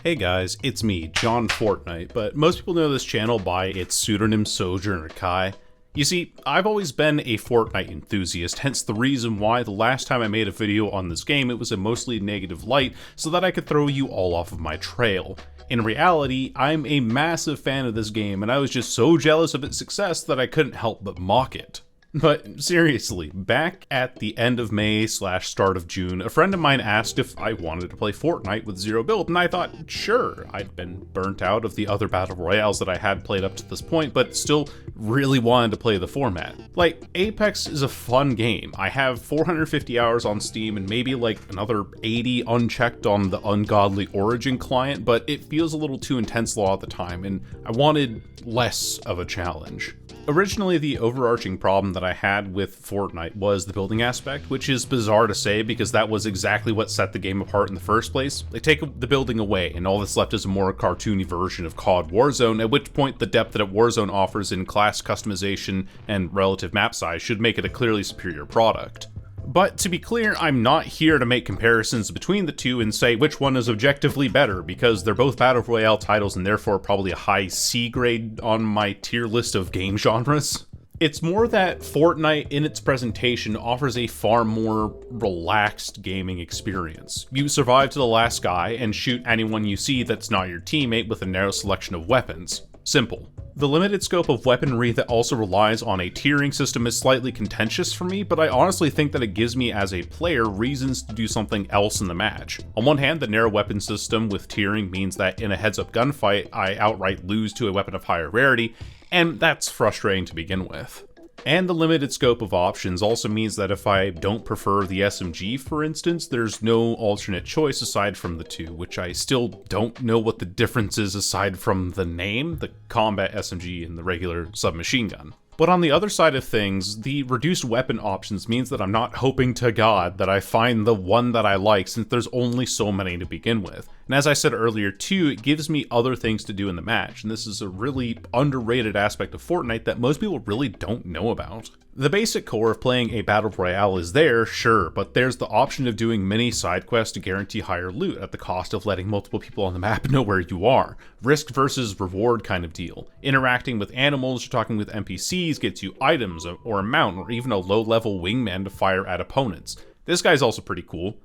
Hey guys, it's me, John Fortnite, but most people know this channel by its pseudonym Sojourner Kai. You see, I've always been a Fortnite enthusiast, hence the reason why the last time I made a video on this game it was a mostly negative light so that I could throw you all off of my trail. In reality, I'm a massive fan of this game and I was just so jealous of its success that I couldn't help but mock it. But seriously, back at the end of May / start of June, a friend of mine asked if I wanted to play Fortnite with zero build, and I thought, sure. I'd been burnt out of the other battle royales that I had played up to this point, but still really wanted to play the format. Like, Apex is a fun game. I have 450 hours on Steam and maybe like another 80 unchecked on the ungodly Origin client, but it feels a little too intense a lot of the time, and I wanted less of a challenge. Originally, the overarching problem that I had with Fortnite was the building aspect, which is bizarre to say because that was exactly what set the game apart in the first place. They take the building away, and all that's left is a more cartoony version of COD Warzone, at which point the depth that Warzone offers in class customization and relative map size should make it a clearly superior product. But to be clear, I'm not here to make comparisons between the two and say which one is objectively better, because they're both Battle Royale titles and therefore probably a high C grade on my tier list of game genres. It's more that Fortnite in its presentation offers a far more relaxed gaming experience. You survive to the last guy and shoot anyone you see that's not your teammate with a narrow selection of weapons. Simple. The limited scope of weaponry that also relies on a tiering system is slightly contentious for me, but I honestly think that it gives me as a player reasons to do something else in the match. On one hand, the narrow weapon system with tiering means that in a heads-up gunfight, I outright lose to a weapon of higher rarity, and that's frustrating to begin with. And the limited scope of options also means that if I don't prefer the SMG, for instance, there's no alternate choice aside from the two, which I still don't know what the difference is aside from the name, the combat SMG and the regular submachine gun. But on the other side of things, the reduced weapon options means that I'm not hoping to God that I find the one that I like, since there's only so many to begin with. And as I said earlier too, it gives me other things to do in the match, and this is a really underrated aspect of Fortnite that most people really don't know about. The basic core of playing a battle royale is there, sure, but there's the option of doing mini side quests to guarantee higher loot at the cost of letting multiple people on the map know where you are. Risk versus reward kind of deal. Interacting with animals or talking with NPCs gets you items or a mount or even a low-level wingman to fire at opponents. This guy's also pretty cool.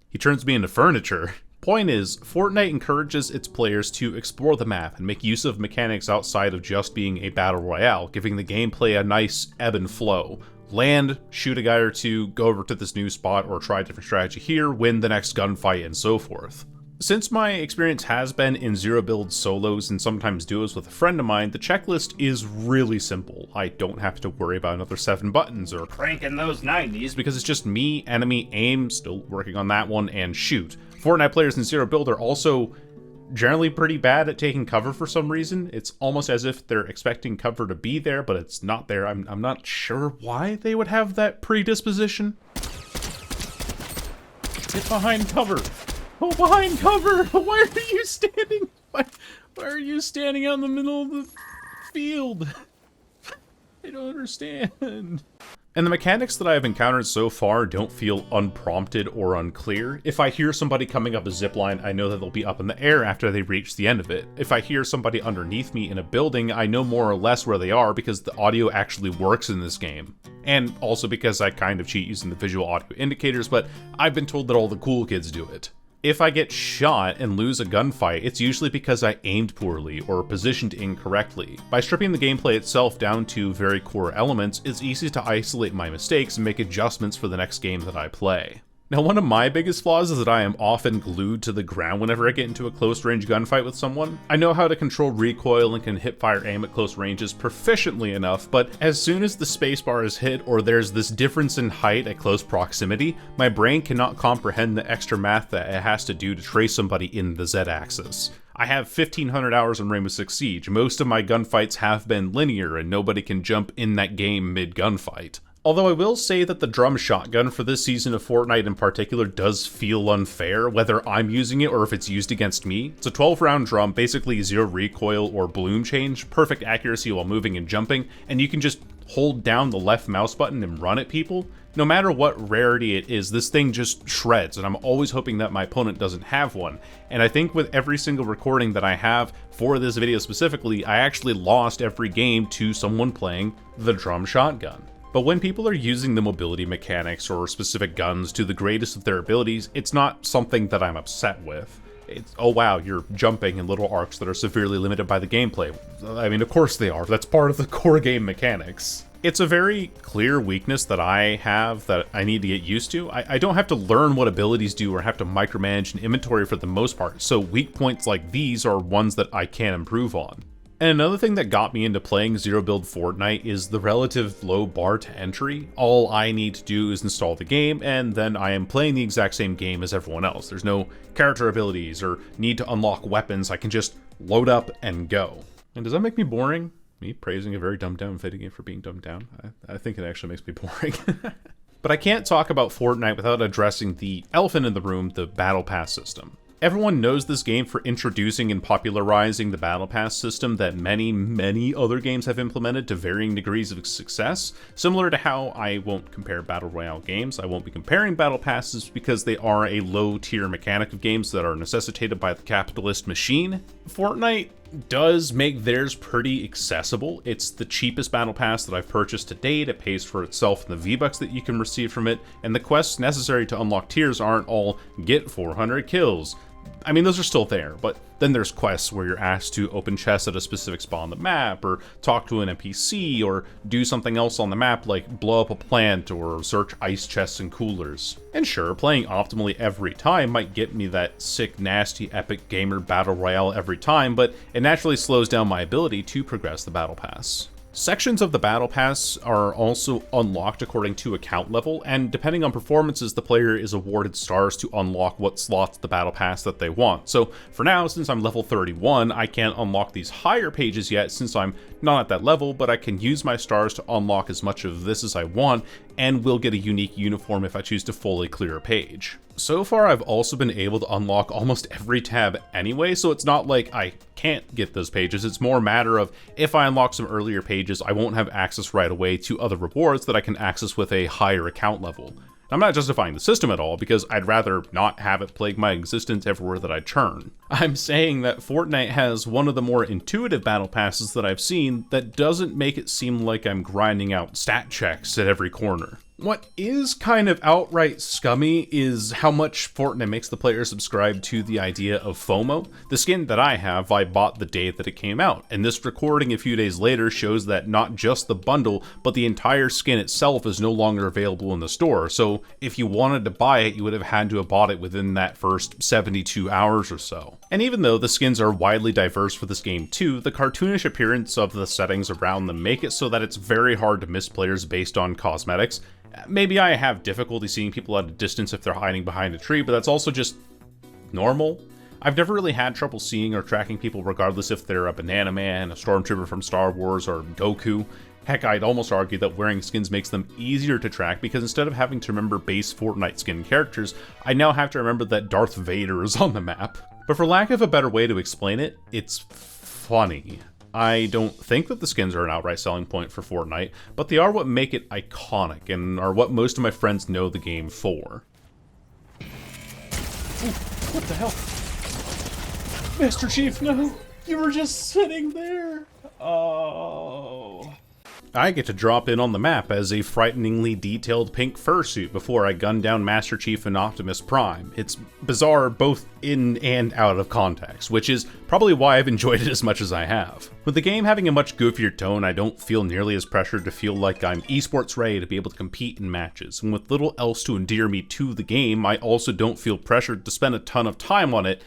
He turns me into furniture. Point is, Fortnite encourages its players to explore the map and make use of mechanics outside of just being a battle royale, giving the gameplay a nice ebb and flow. Land, shoot a guy or two, go over to this new spot or try a different strategy here, win the next gunfight, and so forth. Since my experience has been in zero build solos and sometimes duos with a friend of mine, the checklist is really simple. I don't have to worry about another 7 buttons or cranking those 90s because it's just me, enemy, aim, still working on that one, and shoot. Fortnite players in zero build are also generally pretty bad at taking cover for some reason. It's almost as if they're expecting cover to be there, but it's not there. I'm not sure why they would have that predisposition. Get behind cover. Oh, behind cover! Why are you standing? Why are you standing out in the middle of the field? I don't understand. And the mechanics that I have encountered so far don't feel unprompted or unclear. If I hear somebody coming up a zipline, I know that they'll be up in the air after they reach the end of it. If I hear somebody underneath me in a building, I know more or less where they are because the audio actually works in this game. And also because I kind of cheat using the visual audio indicators, but I've been told that all the cool kids do it. If I get shot and lose a gunfight, it's usually because I aimed poorly or positioned incorrectly. By stripping the gameplay itself down to very core elements, it's easy to isolate my mistakes and make adjustments for the next game that I play. Now, one of my biggest flaws is that I am often glued to the ground whenever I get into a close-range gunfight with someone. I know how to control recoil and can hip-fire aim at close ranges proficiently enough, but as soon as the spacebar is hit or there's this difference in height at close proximity, my brain cannot comprehend the extra math that it has to do to trace somebody in the Z-axis. I have 1,500 hours in Rainbow Six Siege. Most of my gunfights have been linear, and nobody can jump in that game mid-gunfight. Although I will say that the drum shotgun for this season of Fortnite in particular does feel unfair, whether I'm using it or if it's used against me. It's a 12-round drum, basically 0 recoil or bloom change, perfect accuracy while moving and jumping, and you can just hold down the left mouse button and run at people. no matter what rarity it is, this thing just shreds, and I'm always hoping that my opponent doesn't have one. And I think with every single recording that I have for this video specifically, I actually lost every game to someone playing the drum shotgun. But when people are using the mobility mechanics or specific guns to the greatest of their abilities, it's not something that I'm upset with. It's, oh wow, you're jumping in little arcs that are severely limited by the gameplay. I mean, of course they are. That's part of the core game mechanics. It's a very clear weakness that I have that I need to get used to. I don't have to learn what abilities do or have to micromanage an inventory for the most part, so weak points like these are ones that I can improve on. And another thing that got me into playing zero build Fortnite is the relative low bar to entry. All I need to do is install the game, and then I am playing the exact same game as everyone else. There's no character abilities or need to unlock weapons. I can just load up and go. And does that make me boring? Me praising a very dumbed down fighting game for being dumbed down? I think it actually makes me boring. But I can't talk about Fortnite without addressing the elephant in the room, the Battle Pass system. Everyone knows this game for introducing and popularizing the Battle Pass system that many other games have implemented to varying degrees of success. Similar to how I won't compare Battle Royale games, I won't be comparing Battle Passes because they are a low-tier mechanic of games that are necessitated by the capitalist machine. Fortnite does make theirs pretty accessible. It's the cheapest Battle Pass that I've purchased to date. It pays for itself in the V-Bucks that you can receive from it, and the quests necessary to unlock tiers aren't all get 400 kills. I mean, those are still there, but then there's quests where you're asked to open chests at a specific spot on the map, or talk to an NPC, or do something else on the map like blow up a plant or search ice chests and coolers. And sure, playing optimally every time might get me that sick, nasty, epic gamer battle royale every time, but it naturally slows down my ability to progress the battle pass. Sections of the Battle Pass are also unlocked according to account level, and depending on performances, the player is awarded stars to unlock what slots the Battle Pass that they want. So for now, since I'm level 31, I can't unlock these higher pages yet since I'm not at that level, but I can use my stars to unlock as much of this as I want, and will get a unique uniform if I choose to fully clear a page. So far, I've also been able to unlock almost every tab anyway, so it's not like I can't get those pages. It's more a matter of if I unlock some earlier pages, I won't have access right away to other rewards that I can access with a higher account level. I'm not justifying the system at all, because I'd rather not have it plague my existence everywhere that I turn. I'm saying that Fortnite has one of the more intuitive battle passes that I've seen that doesn't make it seem like I'm grinding out stat checks at every corner. What is kind of outright scummy is how much Fortnite makes the player subscribe to the idea of FOMO. The skin that I have, I bought the day that it came out, and this recording a few days later shows that not just the bundle, but the entire skin itself is no longer available in the store, so if you wanted to buy it, you would have had to have bought it within that first 72 hours or so. And even though the skins are widely diverse for this game too, the cartoonish appearance of the settings around them make it so that it's very hard to miss players based on cosmetics. Maybe I have difficulty seeing people at a distance if they're hiding behind a tree, but that's also just normal. I've never really had trouble seeing or tracking people regardless if they're a Banana Man, a Stormtrooper from Star Wars, or Goku. Heck, I'd almost argue that wearing skins makes them easier to track because instead of having to remember base Fortnite skin characters, I now have to remember that Darth Vader is on the map. But for lack of a better way to explain it, it's funny. I don't think that the skins are an outright selling point for Fortnite, but they are what make it iconic and are what most of my friends know the game for. Ooh, what the hell? Master Chief, no! You were just sitting there! Oh. I get to drop in on the map as a frighteningly detailed pink fursuit before I gun down Master Chief and Optimus Prime. It's bizarre both in and out of context, which is probably why I've enjoyed it as much as I have. With the game having a much goofier tone, I don't feel nearly as pressured to feel like I'm esports ready to be able to compete in matches, and with little else to endear me to the game, I also don't feel pressured to spend a ton of time on it,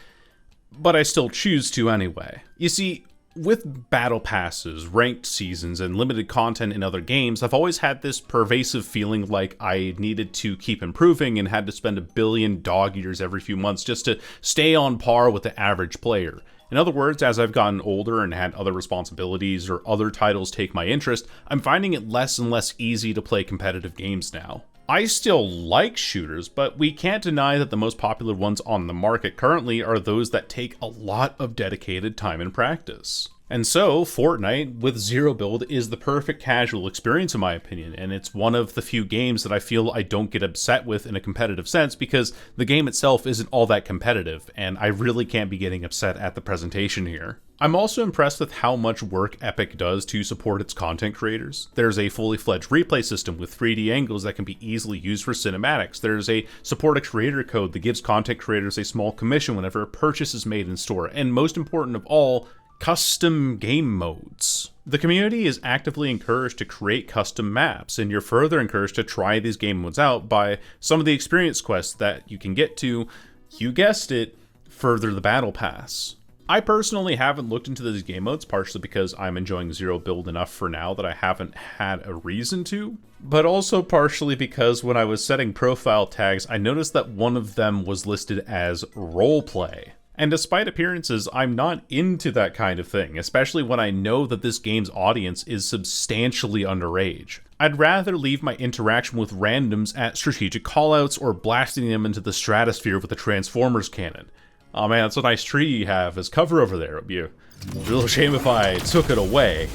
but I still choose to anyway. You see, with battle passes, ranked seasons, and limited content in other games, I've always had this pervasive feeling like I needed to keep improving and had to spend a billion dog years every few months just to stay on par with the average player. In other words, as I've gotten older and had other responsibilities or other titles take my interest, I'm finding it less and less easy to play competitive games now. I still like shooters, but we can't deny that the most popular ones on the market currently are those that take a lot of dedicated time and practice. And so, Fortnite with zero build is the perfect casual experience in my opinion, and it's one of the few games that I feel I don't get upset with in a competitive sense because the game itself isn't all that competitive, and I really can't be getting upset at the presentation here. I'm also impressed with how much work Epic does to support its content creators. There's a fully fledged replay system with 3D angles that can be easily used for cinematics. There's a support a creator code that gives content creators a small commission whenever a purchase is made in store, and most important of all, custom game modes. The community is actively encouraged to create custom maps, and you're further encouraged to try these game modes out by some of the experience quests that you can get to, you guessed it, further the battle pass. I personally haven't looked into these game modes, partially because I'm enjoying zero build enough for now that I haven't had a reason to, but also partially because when I was setting profile tags, I noticed that one of them was listed as Roleplay. And despite appearances, I'm not into that kind of thing, especially when I know that this game's audience is substantially underage. I'd rather leave my interaction with randoms at strategic callouts or blasting them into the stratosphere with a Transformers cannon. Oh man, that's a nice tree you have as cover over there. It'd be a real shame if I took it away.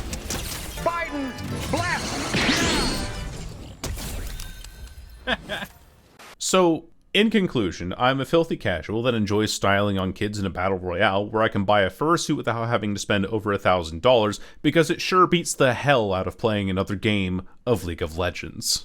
Biden, blast! So, in conclusion, I'm a filthy casual that enjoys styling on kids in a battle royale where I can buy a fursuit without having to spend over $1,000 because it sure beats the hell out of playing another game of League of Legends.